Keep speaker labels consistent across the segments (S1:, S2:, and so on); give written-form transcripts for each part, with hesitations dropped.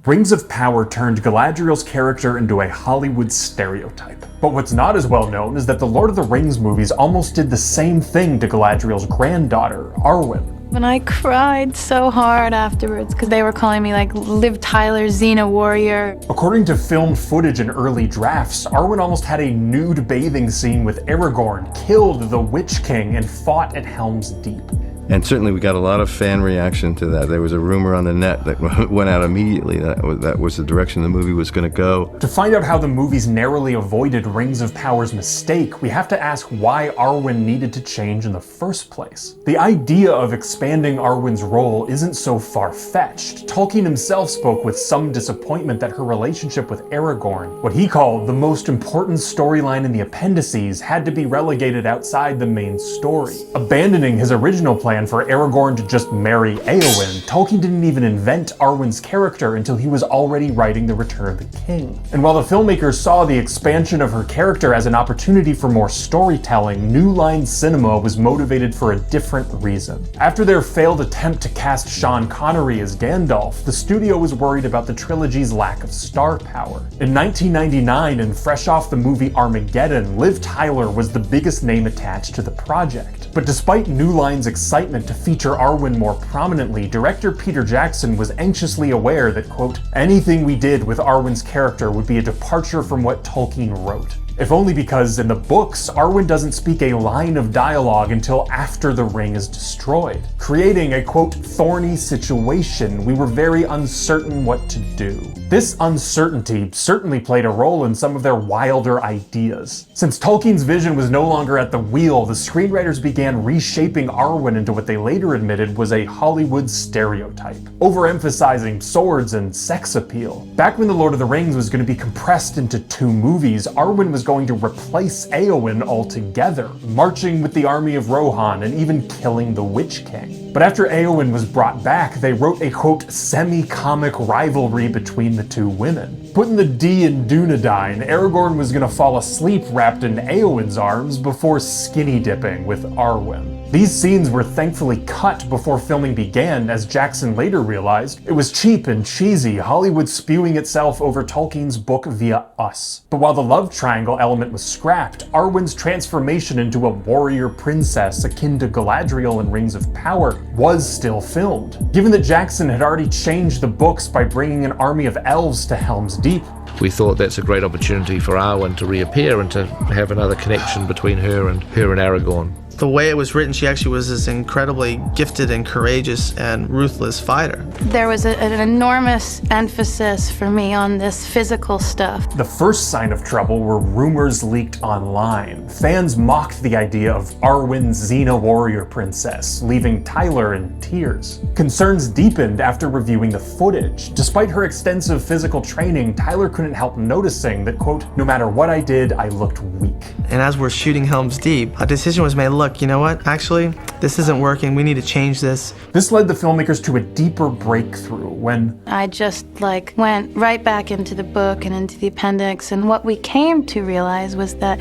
S1: Rings of Power turned Galadriel's character into a Hollywood stereotype. But what's not as well known is that the Lord of the Rings movies almost did the same thing to Galadriel's granddaughter, Arwen.
S2: And I cried so hard afterwards because they were calling me like Liv Tyler's Xena warrior.
S1: According to filmed footage and early drafts, Arwen almost had a nude bathing scene with Aragorn, killed the Witch King, and fought at Helm's Deep.
S3: And certainly we got a lot of fan reaction to that. There was a rumor on the net that went out immediately that was the direction the movie was going to go.
S1: To find out how the movies narrowly avoided Rings of Power's mistake, we have to ask why Arwen needed to change in the first place. The idea of expanding Arwen's role isn't so far-fetched. Tolkien himself spoke with some disappointment that her relationship with Aragorn, what he called the most important storyline in the appendices, had to be relegated outside the main story. Abandoning his original plan for Aragorn to just marry Éowyn, Tolkien didn't even invent Arwen's character until he was already writing The Return of the King. And while the filmmakers saw the expansion of her character as an opportunity for more storytelling, New Line Cinema was motivated for a different reason. After their failed attempt to cast Sean Connery as Gandalf, the studio was worried about the trilogy's lack of star power. In 1999, and fresh off the movie Armageddon, Liv Tyler was the biggest name attached to the project. But despite New Line's excitement to feature Arwen more prominently, director Peter Jackson was anxiously aware that, quote, anything we did with Arwen's character would be a departure from what Tolkien wrote. If only because in the books, Arwen doesn't speak a line of dialogue until after the ring is destroyed, creating a, quote, thorny situation. We were very uncertain what to do. This uncertainty certainly played a role in some of their wilder ideas. Since Tolkien's vision was no longer at the wheel, the screenwriters began reshaping Arwen into what they later admitted was a Hollywood stereotype, overemphasizing swords and sex appeal. Back when The Lord of the Rings was going to be compressed into 2 movies, Arwen was going to replace Éowyn altogether, marching with the army of Rohan and even killing the Witch King. But after Éowyn was brought back, they wrote a, quote, semi-comic rivalry between the 2 women. Putting the D in Dunedain, Aragorn was going to fall asleep wrapped in Éowyn's arms before skinny dipping with Arwen. These scenes were thankfully cut before filming began, as Jackson later realized it was cheap and cheesy, Hollywood spewing itself over Tolkien's book via us. But while the love triangle element was scrapped, Arwen's transformation into a warrior princess akin to Galadriel in Rings of Power was still filmed. Given that Jackson had already changed the books by bringing an army of elves to Helm's Deep,
S4: we thought that's a great opportunity for Arwen to reappear and to have another connection between her and Aragorn.
S5: The way it was written, she actually was this incredibly gifted and courageous and ruthless fighter.
S2: There was an enormous emphasis for me on this physical stuff.
S1: The first sign of trouble were rumors leaked online. Fans mocked the idea of Arwen's Xena warrior princess, leaving Tyler in tears. Concerns deepened after reviewing the footage. Despite her extensive physical training, Tyler couldn't help noticing that, quote, no matter what I did, I looked weak.
S5: And as we're shooting Helm's Deep, a decision was made, look, you know what, actually, this isn't working, we need to change this.
S1: This led the filmmakers to a deeper breakthrough when
S2: I just went right back into the book and into the appendix, and what we came to realize was that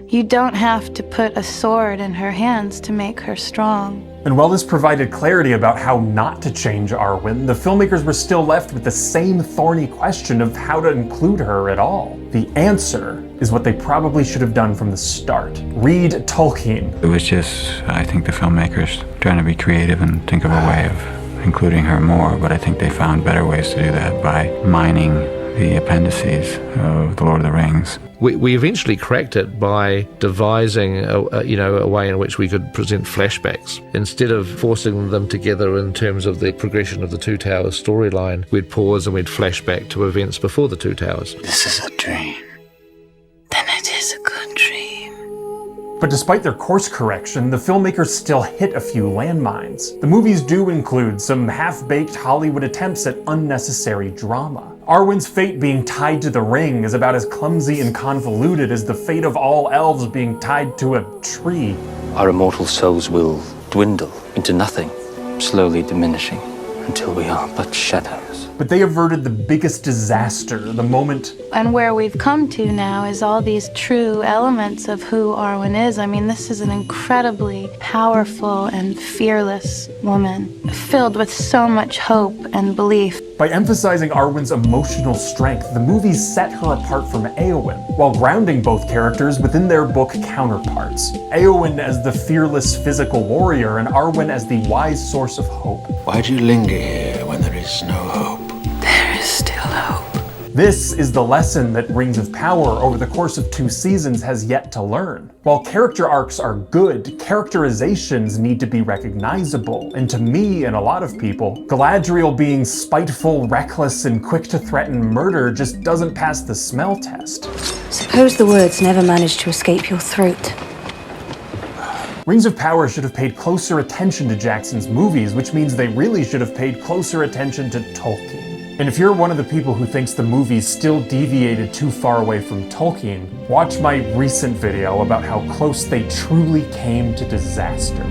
S2: you don't have to put a sword in her hands to make her strong.
S1: And while this provided clarity about how not to change Arwen, the filmmakers were still left with the same thorny question of how to include her at all. The answer is what they probably should have done from the start. Read Tolkien.
S6: It was just, I think, the filmmakers trying to be creative and think of a way of including her more, but I think they found better ways to do that by mining the appendices of The Lord of the Rings.
S4: We eventually cracked it by devising a way in which we could present flashbacks. Instead of forcing them together in terms of the progression of the Two Towers storyline, we'd pause and we'd flashback to events before the Two Towers.
S7: This is a dream. Then it is a good dream.
S1: But despite their course correction, the filmmakers still hit a few landmines. The movies do include some half-baked Hollywood attempts at unnecessary drama. Arwen's fate being tied to the ring is about as clumsy and convoluted as the fate of all elves being tied to a tree.
S7: Our immortal souls will dwindle into nothing, slowly diminishing until we are but shadows.
S1: But they averted the biggest disaster the moment.
S2: And where we've come to now is all these true elements of who Arwen is. I mean, this is an incredibly powerful and fearless woman, filled with so much hope and belief.
S1: By emphasizing Arwen's emotional strength, the movies set her apart from Éowyn, while grounding both characters within their book counterparts. Éowyn as the fearless physical warrior, and Arwen as the wise source of hope.
S8: Why do you linger here when there is no hope?
S2: There is still hope.
S1: This is the lesson that Rings of Power over the course of 2 seasons has yet to learn. While character arcs are good, characterizations need to be recognizable, and to me and a lot of people, Galadriel being spiteful, reckless, and quick to threaten murder just doesn't pass the smell test.
S9: Suppose the words never managed to escape your throat.
S1: Rings of Power should have paid closer attention to Jackson's movies, which means they really should have paid closer attention to Tolkien. And if you're one of the people who thinks the movies still deviated too far away from Tolkien, watch my recent video about how close they truly came to disaster.